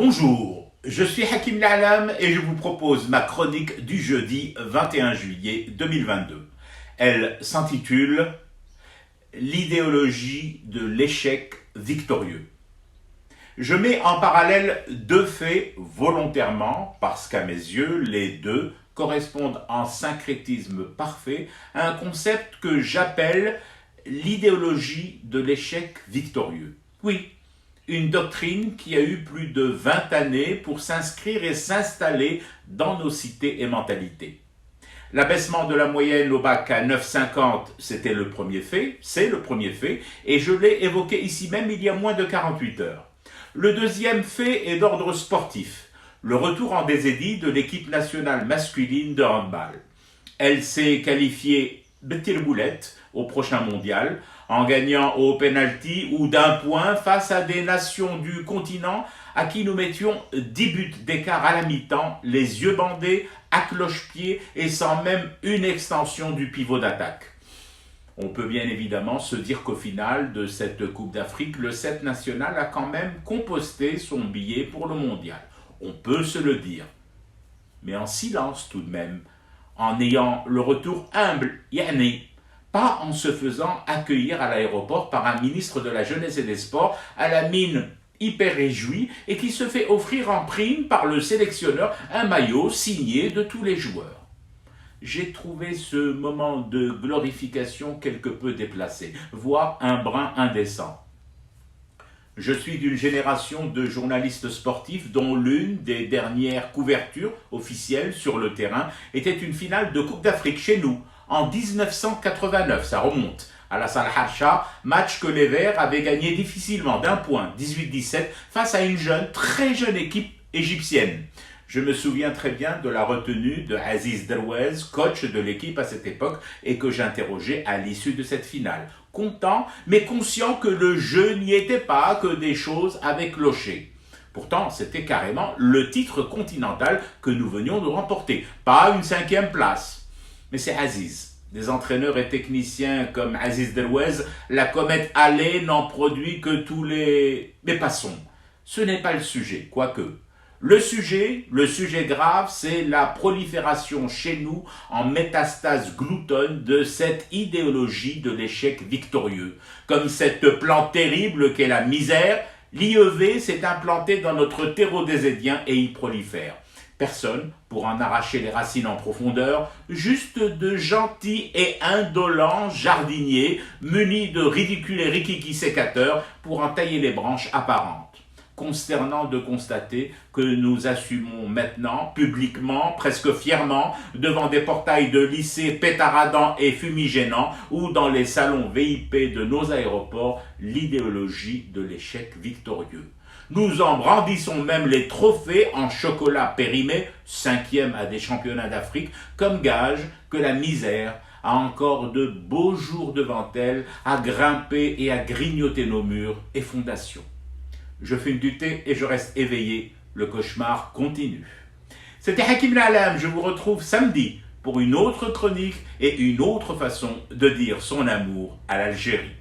Bonjour, je suis Hakim La'Alam et je vous propose ma chronique du jeudi 21 juillet 2022. Elle s'intitule « L'idéologie de l'échec victorieux ». Je mets en parallèle deux faits volontairement parce qu'à mes yeux, les deux correspondent en syncrétisme parfait à un concept que j'appelle l'idéologie de l'échec victorieux. Oui, une doctrine qui a eu plus de 20 années pour s'inscrire et s'installer dans nos cités et mentalités. L'abaissement de la moyenne au bac à 9,50, c'était le premier fait, c'est le premier fait, et je l'ai évoqué ici même il y a moins de 48 heures. Le deuxième fait est d'ordre sportif, le retour en désédie de l'équipe nationale masculine de handball. Elle s'est qualifiée Betty Boulette au prochain mondial, en gagnant au penalty ou d'un point face à des nations du continent à qui nous mettions 10 buts d'écart à la mi-temps, les yeux bandés, à cloche-pied et sans même une extension du pivot d'attaque. On peut bien évidemment se dire qu'au final de cette Coupe d'Afrique, le 7 national a quand même composté son billet pour le mondial. On peut se le dire. Mais en silence tout de même, en ayant le retour humble, yani, pas en se faisant accueillir à l'aéroport par un ministre de la Jeunesse et des Sports à la mine hyper réjouie et qui se fait offrir en prime par le sélectionneur un maillot signé de tous les joueurs. J'ai trouvé ce moment de glorification quelque peu déplacé, voire un brin indécent. Je suis d'une génération de journalistes sportifs dont l'une des dernières couvertures officielles sur le terrain était une finale de Coupe d'Afrique chez nous, en 1989, ça remonte, à la Salle Harsha, match que les Verts avaient gagné difficilement d'un point, 18-17, face à une jeune, très jeune équipe égyptienne. Je me souviens très bien de la retenue de Aziz Derouez, coach de l'équipe à cette époque, et que j'interrogeais à l'issue de cette finale. Content, mais conscient que le jeu n'y était pas, que des choses avaient cloché. Pourtant, c'était carrément le titre continental que nous venions de remporter, pas une 5e place. Mais c'est Aziz. Des entraîneurs et techniciens comme Aziz Derouez, la comète Halley n'en produit que tous les... Mais passons, ce n'est pas le sujet, quoique. Le sujet grave, c'est la prolifération chez nous en métastase gloutonne de cette idéologie de l'échec victorieux. Comme cette plante terrible qu'est la misère, l'IEV s'est implantée dans notre terreau désédien et y prolifère. Personne pour en arracher les racines en profondeur, juste de gentils et indolents jardiniers munis de ridicules et rikiki sécateurs pour en tailler les branches apparentes. Consternant de constater que nous assumons maintenant, publiquement, presque fièrement, devant des portails de lycées pétaradants et fumigénants ou dans les salons VIP de nos aéroports, l'idéologie de l'échec victorieux. Nous en brandissons même les trophées en chocolat périmé, 5e à des championnats d'Afrique, comme gage que la misère a encore de beaux jours devant elle à grimper et à grignoter nos murs et fondations. Je fume du thé et je reste éveillé, le cauchemar continue. C'était Hakim La'Alam, je vous retrouve samedi pour une autre chronique et une autre façon de dire son amour à l'Algérie.